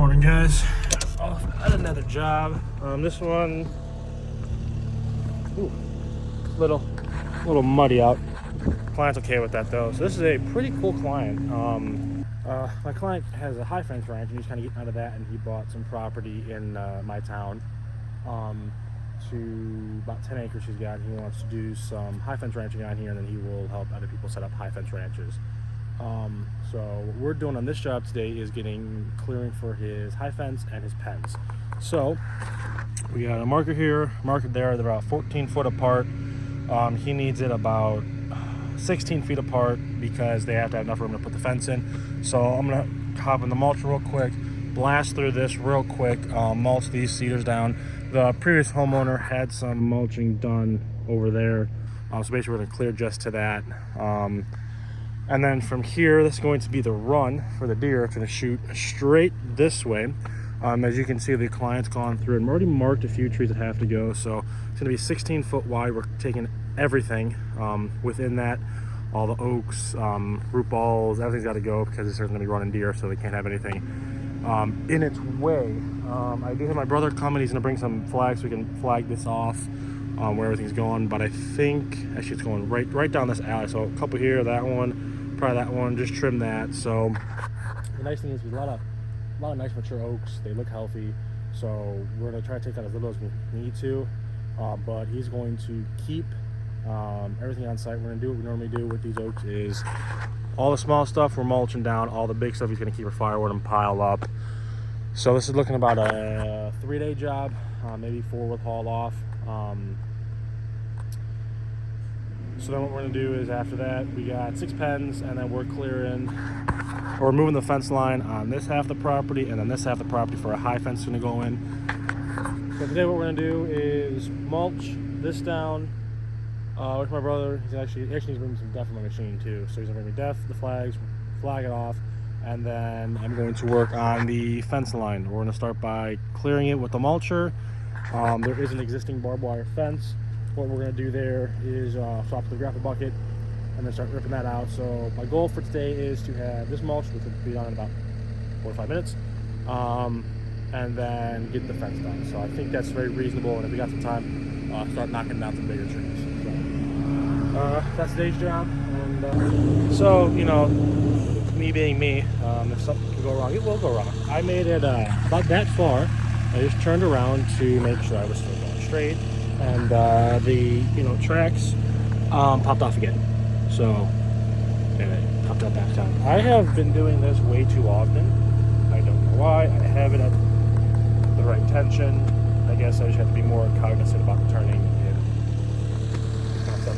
Morning, guys. Off at another job. This one, little muddy out. Client's okay with that though. So this is a pretty cool client. My client has a high fence ranch, and he's kind of getting out of that, and he bought some property in my town. To about 10 acres he's got. He wants to do some high fence ranching on here, and then he will help other people set up high fence ranches. So what we're doing on this job today is getting clearing for his high fence and his pens. So we got a marker here, marker there. They're about 14 foot apart. He needs it about 16 feet apart because they have to have enough room to put the fence in. So I'm gonna hop in the mulch real quick, blast through this real quick, mulch these cedars down. The previous homeowner had some mulching done over there, so basically we're gonna clear just to that. And then from here, this is going to be the run for the deer. It's gonna shoot straight this way. As you can see, the client's gone through, and I'm already marked a few trees that have to go. So it's gonna be 16 foot wide. We're taking everything within that, all the oaks, root balls, everything's gotta go because it's gonna be running deer, so they can't have anything in its way. I do have my brother coming. He's gonna bring some flags so we can flag this off where everything's going. But I think actually it's going right down this alley. So a couple here, that one, probably that one. Just trim that. So the nice thing is there's a lot of nice mature oaks. They look healthy. So we're gonna try to take out as little as we need to. But he's going to keep everything on site. We're gonna do what we normally do with these oaks is all the small stuff we're mulching down, all the big stuff he's gonna keep for firewood and pile up. So this is looking about a 3-day job, maybe 4 with haul off. So then what we're gonna do is after that, we got 6 pens, and then we're moving the fence line on this half of the property, and then this half of the property for a high fence is gonna go in. So today what we're gonna do is mulch this down with my brother. He actually needs to bring some def in my machine too. So he's gonna bring me def, the flags, flag it off, and then I'm going to work on the fence line. We're gonna start by clearing it with the mulcher. There is an existing barbed wire fence. What we're gonna do there is swap the grapple bucket and then start ripping that out. So my goal for today is to have this mulch, which will be done in about 4 or 5 minutes, and then get the fence done. So I think that's very reasonable, and if we got some time, start knocking down some bigger trees. So that's today's job. And so, you know, me being me, if something can go wrong, it will go wrong. I made it about that far. I just turned around to make sure I was still going straight, and the tracks popped off again. So anyway, popped up back down. I have been doing this way too often. I don't know why. I have it at the right tension. I guess I just have to be more cognizant about the turning and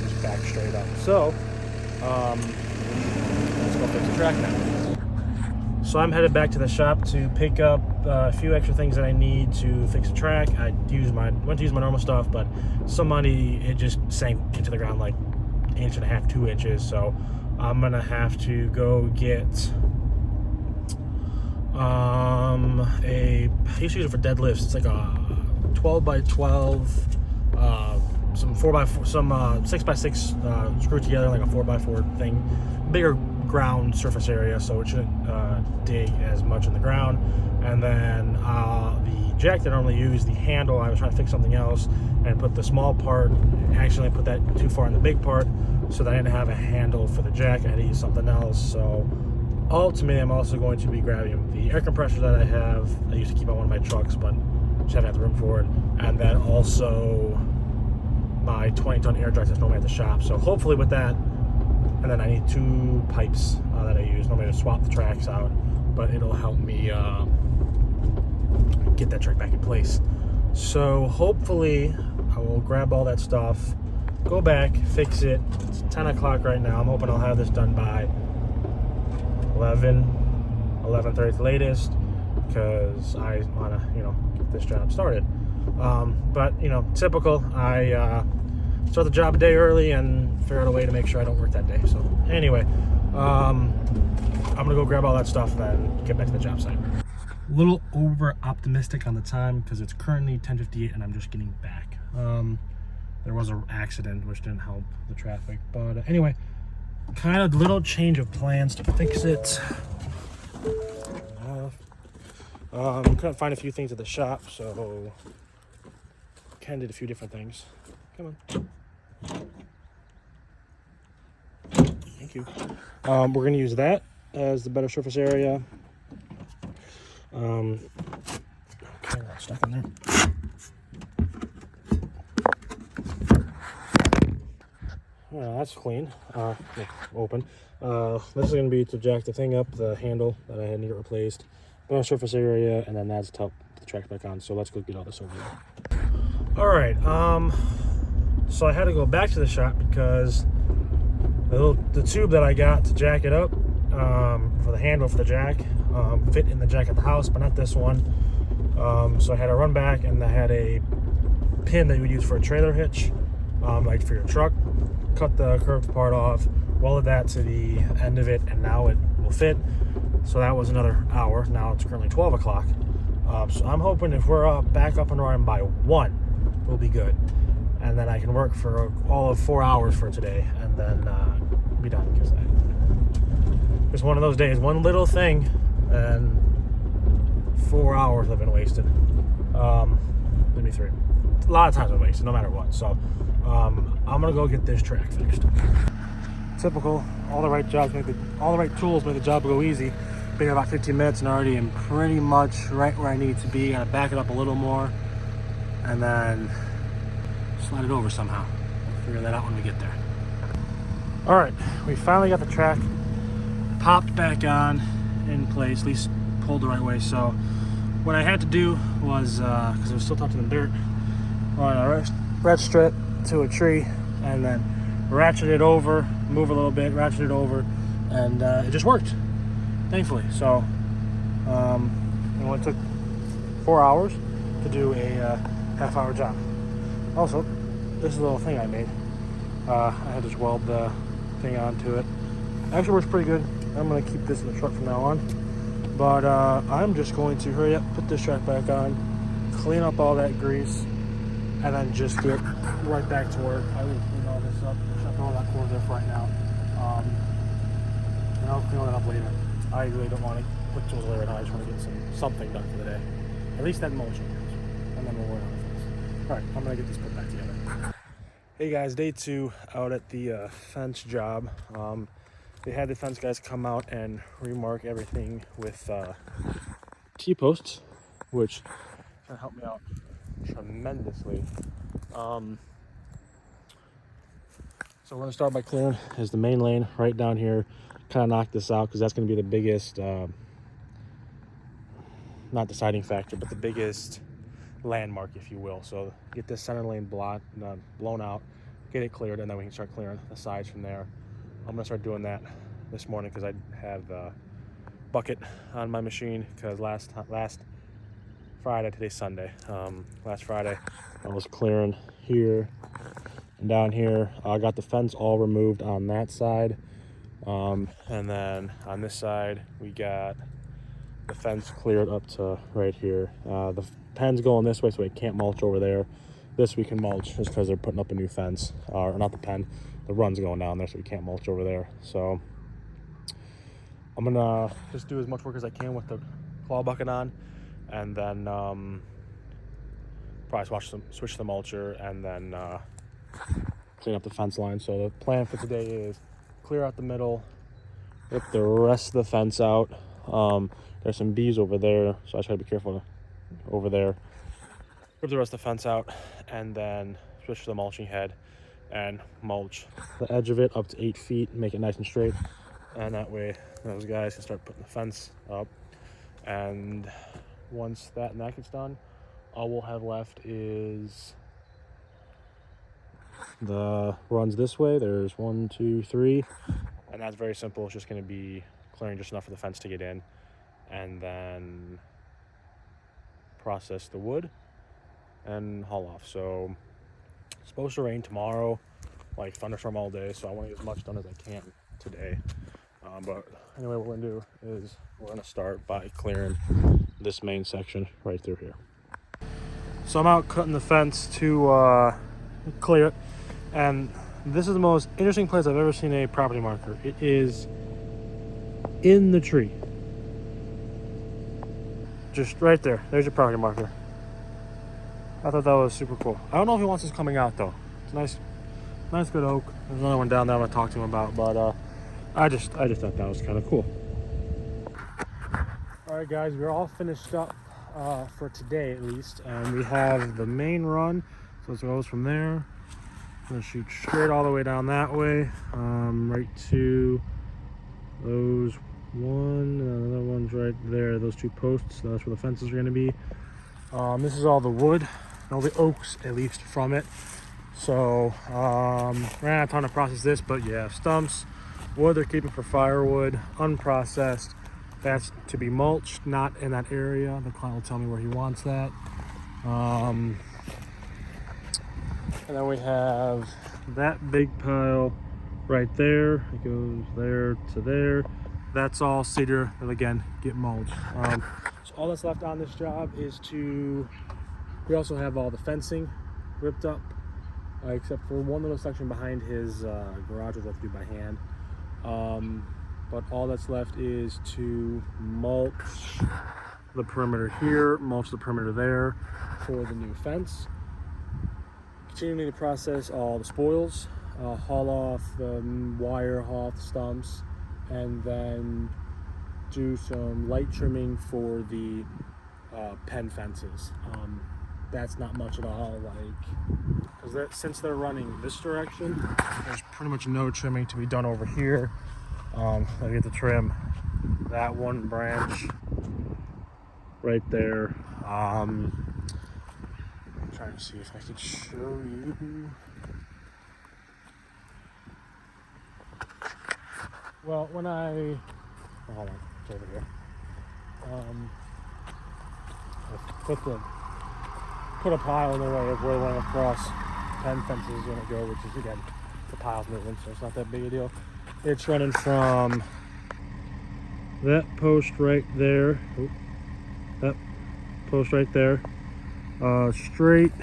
just back straight up. So let's go fix the track now. So I'm headed back to the shop to pick up a few extra things that I need to fix the track. I went to use my normal stuff, but it just sank into the ground like 1.5 inches, 2 inches. So I'm gonna have to go get I used to use it for deadlifts. It's like a 12 by 12, some 4x4, some 6x6 screwed together like a 4x4 thing. Bigger ground surface area, so it shouldn't dig as much in the ground. And then the jack that I normally use, the handle, I was trying to fix something else and put the small part, accidentally put that too far in the big part, so that I didn't have a handle for the jack. I had to use something else. So ultimately I'm also going to be grabbing the air compressor that I used to keep on one of my trucks, but just haven't had the room for it, and then also my 20-ton air jack that's normally at the shop. So hopefully with that, and then I need 2 pipes that I use. Normally to swap the tracks out, but it'll help me get that track back in place. So hopefully I will grab all that stuff, go back, fix it. It's 10 o'clock right now. I'm hoping I'll have this done by 11:30 at the latest, because I want to, get this job started. But, typical. I start the job a day early and figure out a way to make sure I don't work that day. So anyway, I'm gonna go grab all that stuff and then get back to the job site. A little over optimistic on the time because it's currently 10:58 and I'm just getting back. There was an accident which didn't help the traffic, but anyway, kind of little change of plans to fix it. Couldn't find a few things at the shop, so Ken did a few different things. Come on. Thank you. We're going to use that as the better surface area. Okay, that's stuck in there. Well, that's clean. Open. This is going to be to jack the thing up, the handle that I need it replaced, better surface area, and then that's to help the track back on. So let's go get all this over there. All right. So I had to go back to the shop because the tube that I got to jack it up for the handle for the jack fit in the jack at the house, but not this one. So I had to run back, and I had a pin that you would use for a trailer hitch, like for your truck. Cut the curved part off, welded that to the end of it, and now it will fit. So that was another hour. Now it's currently 12 o'clock. So I'm hoping if we're back up and running by 1, we'll be good. And then I can work for all of 4 hours for today, and then be done. Because it's one of those days, one little thing, and 4 hours have been wasted. Maybe 3. A lot of times I've wasted, no matter what. So I'm gonna go get this track fixed. Typical. All the right tools make the job go easy. Been here about 15 minutes and already am pretty much right where I need to be. Gotta back it up a little more, and then slide it over somehow. We'll figure that out when we get there. All right, we finally got the track popped back on in place, at least pulled the right way. So what I had to do was, because it was still touching the dirt, run a red strip to a tree, and then ratchet it over, move a little bit, ratchet it over, and it just worked, thankfully. So it only took 4 hours to do a half-hour job. Also, this is a little thing I made. I had to just weld the thing onto it. Actually works pretty good. I'm going to keep this in the truck from now on. But I'm just going to hurry up, put this track back on, clean up all that grease, and then just get right back to work. I will clean all this up, shut all that cord there for right now. And I'll clean it up later. I really don't want to put tools away right now. I just want to get something done for the day. At least that mulching. And then we'll work on the fence. Alright, I'm going to get this put back together. Hey guys, day 2 out at the fence job. They had the fence guys come out and remark everything with T-posts, which can help me out tremendously. So we're going to start by clearing is the main lane right down here. Kind of knock this out because that's going to be the biggest, not deciding factor, but the biggest landmark, if you will. So get this center lane blown out, get it cleared, and then we can start clearing the sides from there. I'm going to start doing that this morning because I have a bucket on my machine because last Friday, today's Sunday, last Friday I was clearing here and down here. I got the fence all removed on that side, and then on this side we got the fence cleared up to right here. The pen's going this way so we can't mulch over there. This we can mulch just because they're putting up a new fence, or not the pen, the run's going down there, so we can't mulch over there. So I'm gonna just do as much work as I can with the claw bucket on, and then probably switch the mulcher, and then clean up the fence line. So the plan for today is clear out the middle, rip the rest of the fence out. There's some bees over there, so I try to be careful over there. Rip the rest of the fence out, and then switch to the mulching head and mulch the edge of it up to 8 feet, make it nice and straight, and that way those guys can start putting the fence up. And once that gets done, all we'll have left is the runs this way. There's 1, 2, 3, and that's very simple. It's just going to be clearing just enough for the fence to get in, and then process the wood and haul off. So it's supposed to rain tomorrow, like thunderstorm all day, so I want to get as much done as I can today. But anyway, what we're going to do is we're going to start by clearing this main section right through here. So I'm out cutting the fence to clear it, and this is the most interesting place I've ever seen a property marker. It is in the tree. just right there. There's your priority marker. I thought that was super cool. I don't know if he wants this coming out though. It's nice good oak. There's another one down there I'm gonna talk to him about, but I just thought that was kind of cool. All right, guys, we're all finished up for today at least, and we have the main run. So it goes from there. I'm gonna shoot straight all the way down that way, right to those one, and another one's right there. Those two posts. So that's where the fences are gonna be. This is all the wood, all the oaks at least from it. So ran out of time to process this, but yeah, stumps, wood they're keeping for firewood, unprocessed. That's to be mulched, not in that area. The client will tell me where he wants that. And then we have that big pile right there. It goes there to there. That's all cedar that again get mulched. So all that's left on this job is we also have all the fencing ripped up, except for one little section behind his garage, which I have to do by hand. But all that's left is to mulch the perimeter here, mulch the perimeter there for the new fence. Continuing to process all the spoils, haul off the wire, haul off the stumps, and then do some light trimming for the pen fences. That's not much at all, because since they're running this direction, there's pretty much no trimming to be done over here. I get to trim that one branch right there. I'm trying to see if I could show you. Well, when hold on, it's over here. I put a pile in the way of where the one across pen fences is going to go, which is again the pile's moving, so it's not that big a deal. It's running from that post right there, that post right there, straight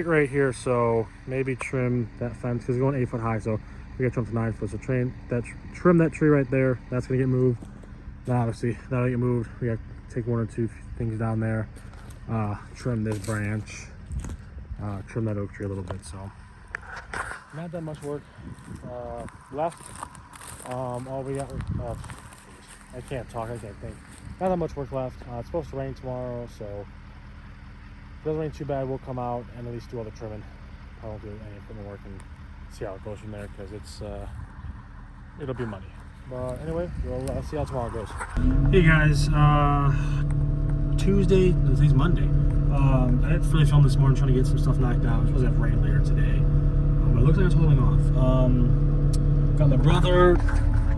right here. So maybe trim that fence because it's going 8 foot high, so we got to trim to 9 foot. So trim that tree right there. That's gonna get moved. Now obviously that'll get moved. We got to take 1 or 2 things down there, trim this branch, trim that oak tree a little bit. So not that much work left. All we got, I can't talk, I can't think. Not that much work left. It's supposed to rain tomorrow, so if it doesn't rain too bad, we'll come out and at least do all the trimming. I won't do any equipment work and see how it goes from there, because it'll be money. But anyway, we'll see how tomorrow goes. Hey guys, today's Monday. I didn't really film this morning, trying to get some stuff knocked out. We're supposed to have rain later today. But it looks like it's holding off. Got my brother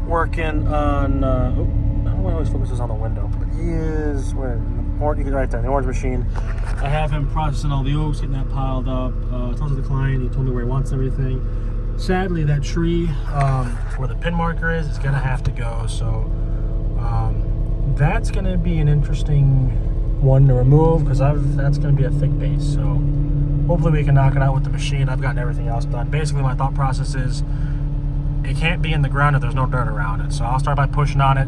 working on, I don't know why I always focuses on the window, but he is, right there, the orange machine. I have him processing all the oaks, getting that piled up. Talked to the client, he told me where he wants everything. Sadly, that tree where the pin marker is gonna have to go, so that's gonna be an interesting one to remove, because that's gonna be a thick base, so hopefully we can knock it out with the machine. I've gotten everything else done. Basically, my thought process is it can't be in the ground if there's no dirt around it. So I'll start by pushing on it,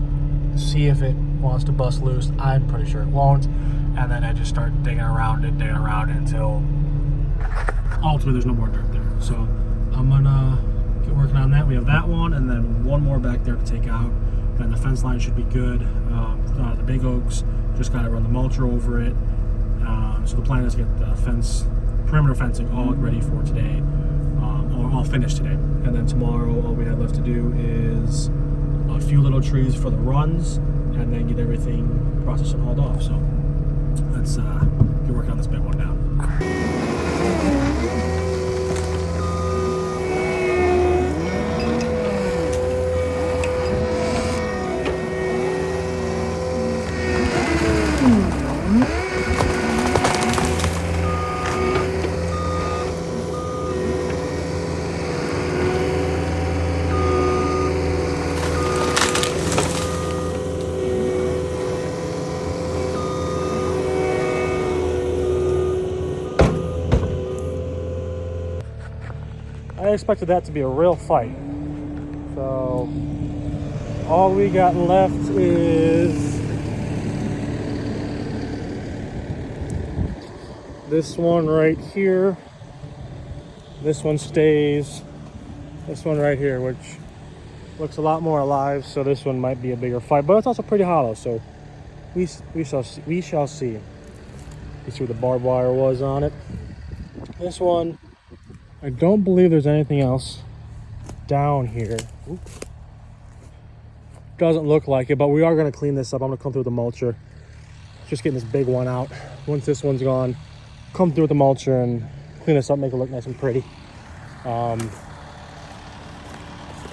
see if it wants to bust loose. I'm pretty sure it won't. And then I just start digging around it until ultimately there's no more dirt there. So I'm gonna get working on that. We have that one, and then one more back there to take out. And the fence line should be good. The big oaks, just gotta run the mulcher over it. So the plan is to get the perimeter fencing all ready for today, or all finished today. And then tomorrow, all we have left to do is a few little trees for the runs, and then get everything processed and hauled off. So let's get working on this big one now. I expected that to be a real fight. So all we got left is This one right here. This one stays. This one right here, which looks a lot more alive, so this one might be a bigger fight, but it's also pretty hollow, so we shall see. We shall see. You see where the barbed wire was on it. This one, I don't believe there's anything else down here. Oops. Doesn't look like it, but we are going to clean this up. I'm going to come through with the mulcher. Just getting this big one out. Once this one's gone, come through with the mulcher and clean this up, make it look nice and pretty. But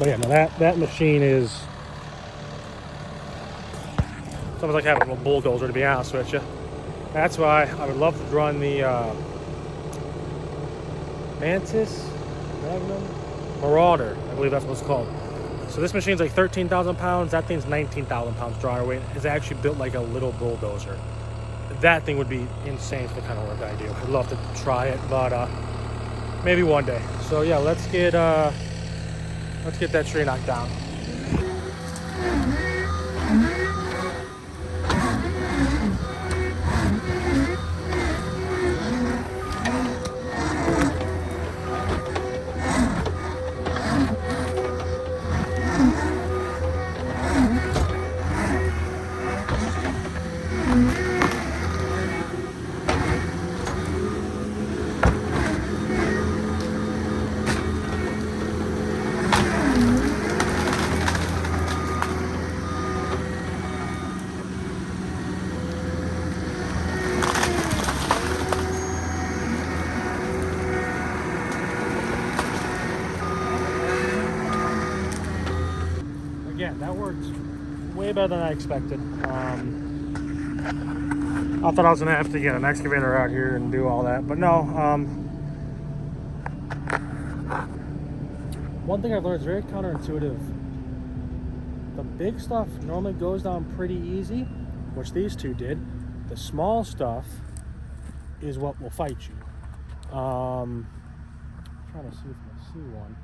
yeah, no, that machine is something like having a bulldozer, to be honest with you. That's why I would love to run the Mantis Magnum Marauder, I believe that's what it's called. So this machine's like 13,000 pounds. That thing's 19,000 pounds dryer weight. It's actually built like a little bulldozer. That thing would be insane for the kind of work I do. I'd love to try it, but maybe one day. So yeah, let's get that tree knocked down. Again, that worked way better than I expected. I thought I was gonna have to get an excavator out here and do all that, but no. One thing I've learned is very counterintuitive. The big stuff normally goes down pretty easy, which these two did. The small stuff is what will fight you. I'm trying to see if I see one.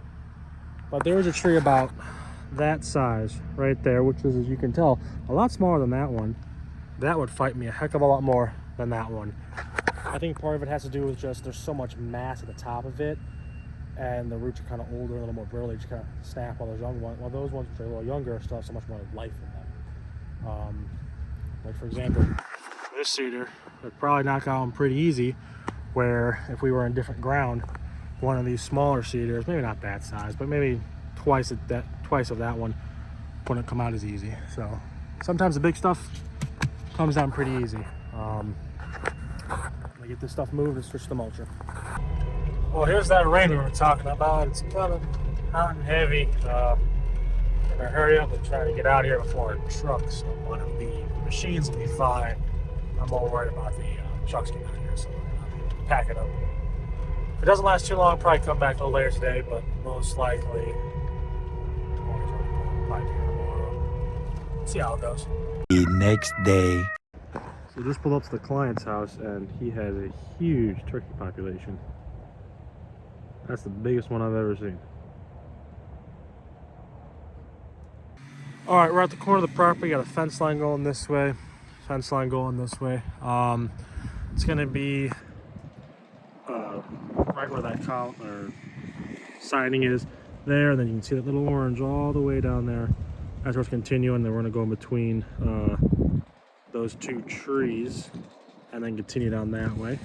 But there was a tree about that size right there, which is, as you can tell, a lot smaller than that one. That would fight me a heck of a lot more than that one. I think part of it has to do with just there's so much mass at the top of it, and the roots are kind of older, a little more brittle. They just kind of snap. While those young ones, while those ones which are a little younger, still have so much more life in them. Like for example, this cedar would probably knock out them pretty easy. Where if we were in different ground, one of these smaller cedars, maybe not that size, but maybe twice of that one, wouldn't come out as easy. So sometimes the big stuff comes down pretty easy. I'm gonna get this stuff moved and switch to the mulcher. Well, here's that rain we were talking about. It's coming hot and heavy. Gonna hurry up and try to get out of here before a truck's want to leave. The machines will be fine. I'm more worried about the trucks getting out of here, so I'll pack it up. If it doesn't last too long, I'll probably come back a little later today, but most likely probably tomorrow. See how it goes. The next day. So just pulled up to the client's house, and he has a huge turkey population. That's the biggest one I've ever seen. All right, we're at the corner of the property. Got a fence line going this way, fence line going this way. It's gonna be right where that column or siding is there, and then you can see that little orange all the way down there. That's where it's continuing. Then we're gonna go in between those two trees, and then continue down that way.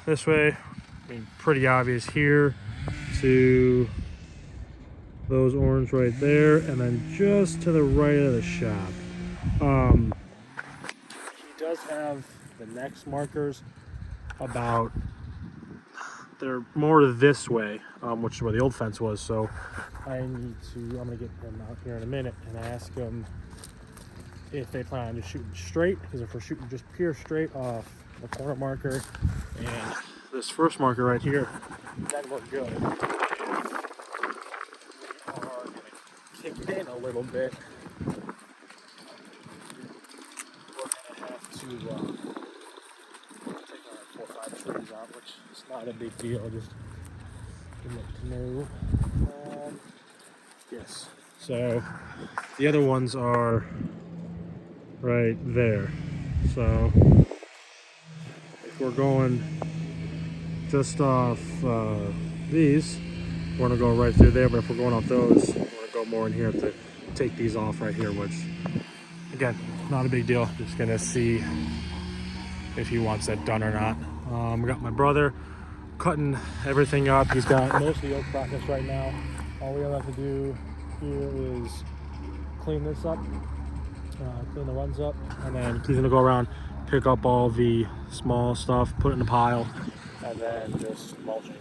This way, I mean, pretty obvious here to those orange right there, and then just to the right of the shop. He does have the next markers about, they're more this way, which is where the old fence was. So I'm gonna get him out here in a minute and ask him if they plan on just shooting straight, because if we're shooting just pure straight off the corner marker and this first marker right here, that worked good. We are gonna kick it in a little bit. We're gonna have to take our 4 or 5 trees out, which is not a big deal. Just let to know. Yes. So the other ones are right there. So we're going just off these, we're gonna go right through there, but if we're going off those, we're gonna go more in here to take these off right here, which again, not a big deal. Just gonna see if he wants that done or not. We got my brother cutting everything up. He's got most of the oak process right now. All we have to do here is clean this up, clean the runs up, and then he's gonna go around, pick up all the small stuff, put it in a pile, and then just mulching.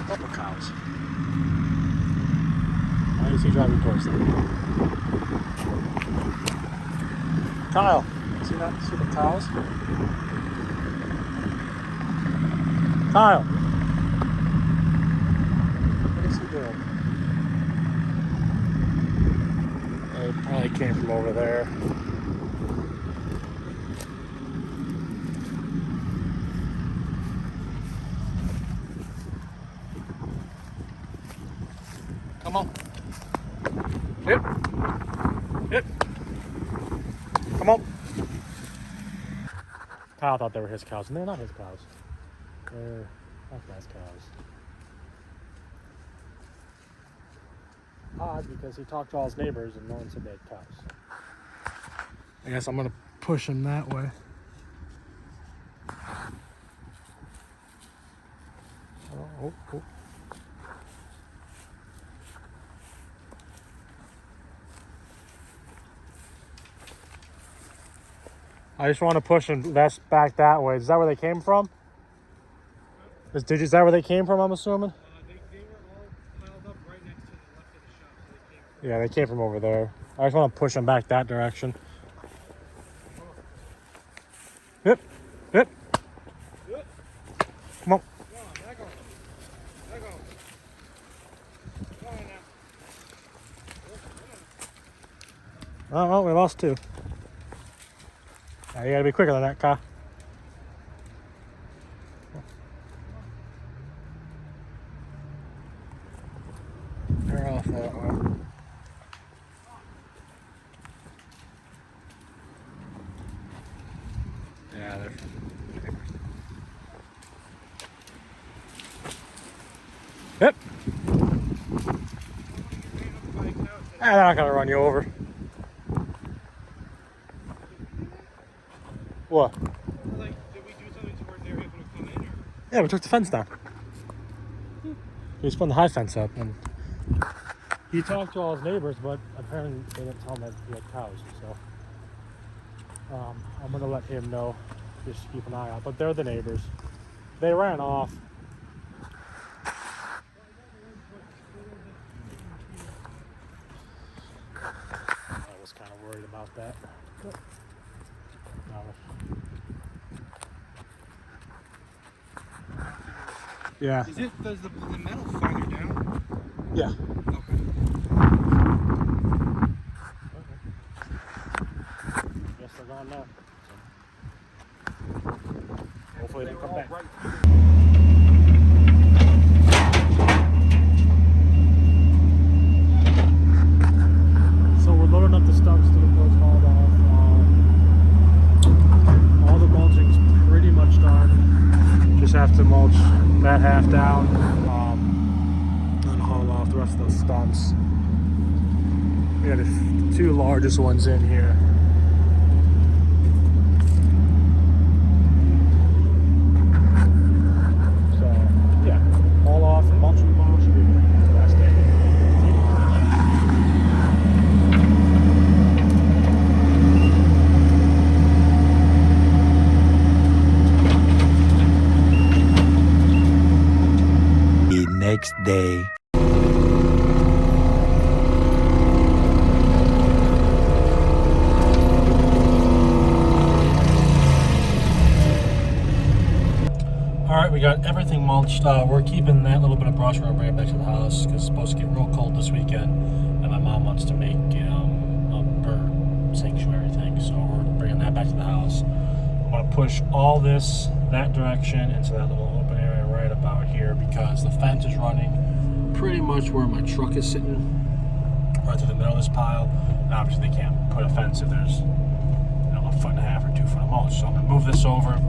Couple cows. Why is he driving towards them? Kyle, see that? See the cows? Kyle, what is he doing? It probably came from over there. Come on. Yep. Yep. Come on. Kyle thought they were his cows, and they're not his cows. They're that guy's cows. Odd, because he talked to all his neighbors and no one said they had cows. I guess I'm gonna push him that way. Oh. I just want to push them back that way. Is that where they came from? Is that where they came from, I'm assuming? They were all piled up right next to the left of the shop. So they came from Yeah, they came from over there. I just want to push them back that direction. Yep. Yep. Come on. Come on, back on. Back on. Come on now. Oh, well, we lost two. Now, you gotta be quicker than that, Kyle. They're off that way. Yeah, they're. Yep. They're not gonna run you over. What? Like, did we do something to where they're able to come in? Or? Yeah, we took the fence down. He was putting the high fence up, and he talked to all his neighbors, but apparently they didn't tell him that he had cows. So I'm gonna let him know. Just keep an eye out. But they're the neighbors. They ran off. I was kind of worried about that. Yeah. Does the metal farther down? Yeah. Okay. Guess they're gone now. Hopefully they come back. Right. So we're loading up the stumps to the post hauled off. All the mulching's pretty much done. Just have to mulch that half down, and haul off the rest of those stumps. We got the two largest ones in here. So yeah, haul off and mulch tomorrow should be the last day. Next day. All right, we got everything mulched. We're keeping that little bit of brush. We're gonna bring it back to the house because it's supposed to get real cold this weekend, and my mom wants to make a bird sanctuary thing. So we're bringing that back to the house. I'm gonna push all this that direction into that little open area right about here because the fence is running pretty much where my truck is sitting. right through the middle of this pile. And obviously they can't put a fence if there's, you know, 1.5 or 2 foot of mulch. So I'm gonna move this over.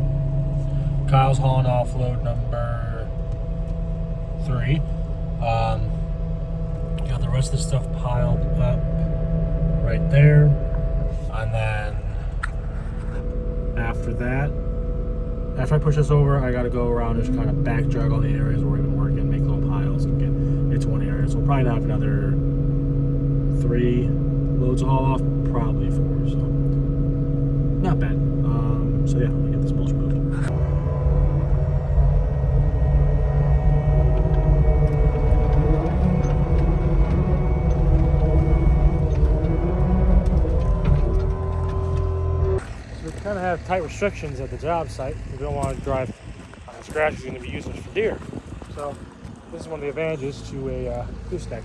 Kyle's hauling off load number 3. Got the rest of this stuff piled up right there. And then after that, after I push this over, I gotta go around and just kind of back drag all the areas where we've been working, make little piles and get into one area. So we'll probably have another 3 loads to haul off, probably 4, so not bad. So yeah, let me get this mulch moved. So we kind of have tight restrictions at the job site. We don't want to drive on this grass is going to be useless for deer. So this is one of the advantages to a gooseneck.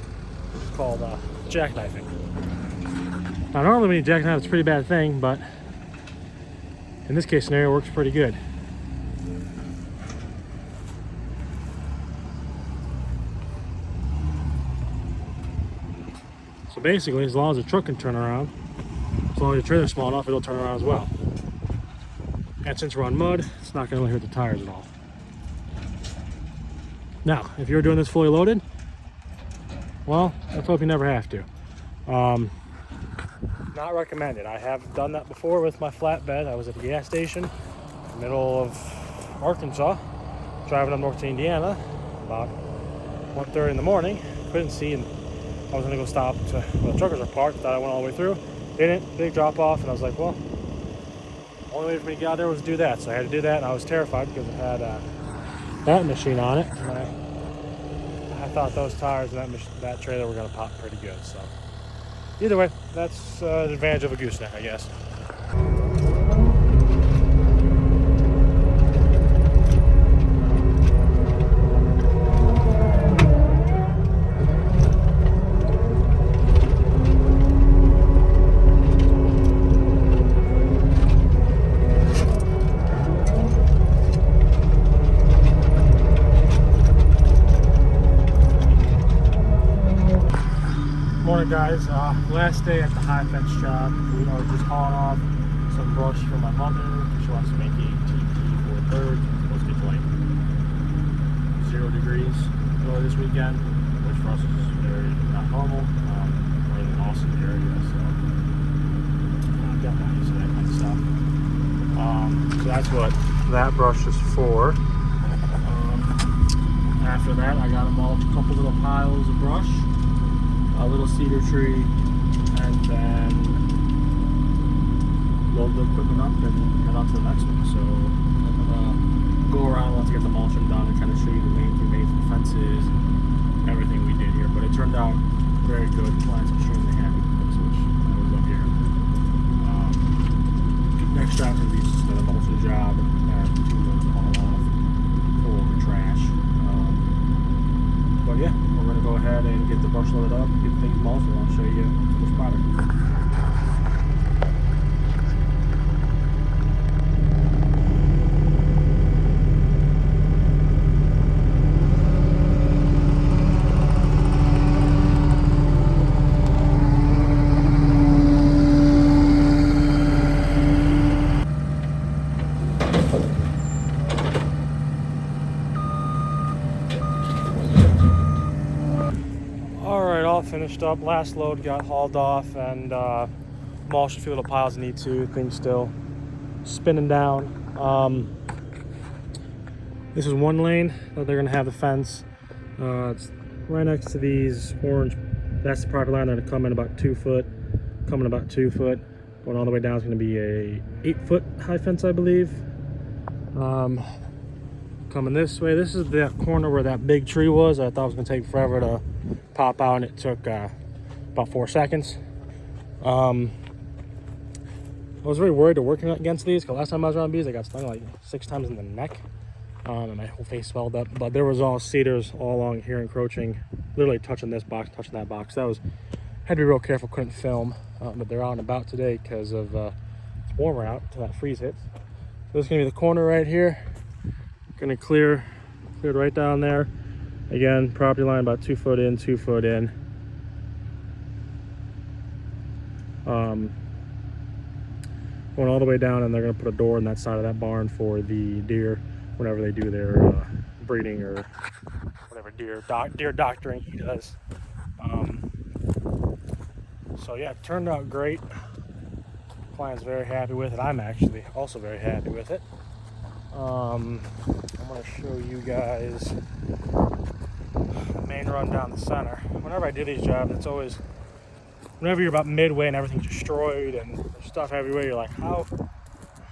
It's called jackknifing. Now normally when you jackknife it's a pretty bad thing, but in this case scenario it works pretty good. So basically, as long as the truck can turn around, as long as the trailer's small enough, it'll turn around as well. And since we're on mud, it's not going to really hurt the tires at all. Now, if you're doing this fully loaded, well, let's hope you never have to. Not recommended. I have done that before with my flatbed. I was at the gas station, middle of Arkansas, driving up north to Indiana, about 1:30 in the morning. Couldn't see, and I was gonna go stop to where the truckers are parked. Thought I went all the way through. Didn't. Big drop off, and I was like, well, the only way for me to get out there was to do that. So I had to do that, and I was terrified because it had that machine on it. And I thought those tires and that trailer were gonna pop pretty good. So either way, that's the advantage of a gooseneck, I guess. Morning guys, last day at the high fence job. We are just hauling off some brush for my mother. She wants to make a TP for birds. It's supposed to get to like 0 degrees early this weekend, which for us is very not normal. We're in an awesome area, so I've got that used to that kind of stuff. So that's what that brush is for. After that, I got to mulch a couple little piles of brush, a little cedar tree, and then load the equipment up and head on to the next one. So I'm gonna go around once I get the mulching done and kind of show you the main thing made for the fences and everything we did here. But it turned out very good. Clients extremely happy with this, which I was up here. Next job is just a mulching job and 2 loads to haul off for the trash. But yeah, we're going to go ahead and get the brush loaded up, get things mulched, and I'll show you this product. Finished up, last load got hauled off, and mulched a few little piles of need to, things still spinning down. This is one lane that they're gonna have the fence. It's right next to these orange, that's the property line. They're gonna come in about 2 foot, coming about 2 foot, going all the way down is gonna be a 8-foot high fence, I believe. Coming this way, this is the corner where that big tree was. I thought it was gonna take forever to pop out, and it took about 4 seconds. I was very worried to working against these because last time I was around bees, I got stung like 6 times in the neck, and my whole face swelled up. But there was all cedars all along here encroaching, literally touching this box, touching that box. That was, had to be real careful, couldn't film. But they're out and about today because of it's warmer out until that freeze hits. So this is gonna be the corner right here. Gonna cleared right down there. Again, property line about 2 foot in, 2 foot in. Going all the way down, and they're going to put a door in that side of that barn for the deer whenever they do their breeding or whatever deer doctoring he does. So yeah, it turned out great. Client's very happy with it. I'm actually also very happy with it. I'm going to show you guys the main run down the center. Whenever I do these jobs, it's always, whenever you're about midway and everything's destroyed and there's stuff everywhere, you're like, how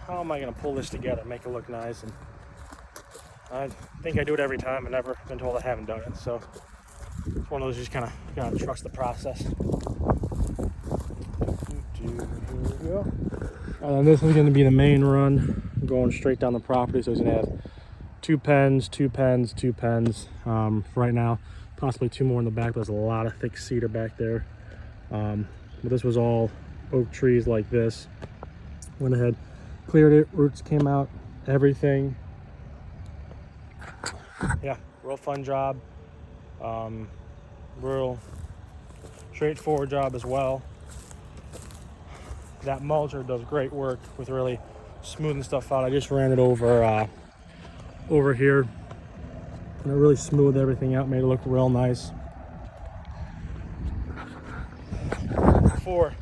am I going to pull this together, make it look nice? And I think I do it every time. I've never been told I haven't done it. So it's one of those, you just kind of gotta trust the process. Here we go. And then this is going to be the main run going straight down the property. So he's going to have two pens right now, possibly two more in the back. There's a lot of thick cedar back there. But this was all oak trees like this. Went ahead, cleared it, roots came out, everything. Yeah, real fun job. Real straightforward job as well. That mulcher does great work with really smoothing stuff out. I just ran it over here, and it really smoothed everything out, made it look real nice. Before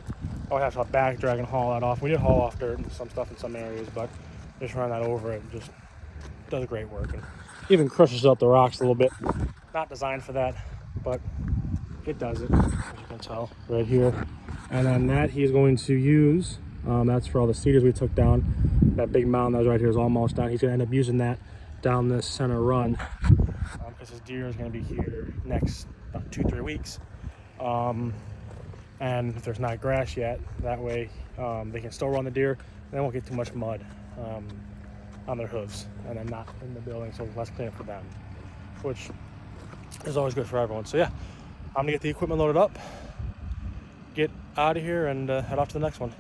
I would have to back drag and haul that off. We did haul off dirt and some stuff in some areas, but just run that over it just does great work, and even crushes up the rocks a little bit. Not designed for that, but it does it, as you can tell right here. And then that he's going to use, that's for all the cedars we took down. That big mound that was right here is almost down. He's going to end up using that down this center run, because his deer is going to be here next about 2-3 weeks. And if there's not grass yet, that way they can still run the deer, and they won't get too much mud on their hooves, and then not in the building, so less cleanup for them, which is always good for everyone. So yeah, I'm gonna get the equipment loaded up, get out of here, and head off to the next one.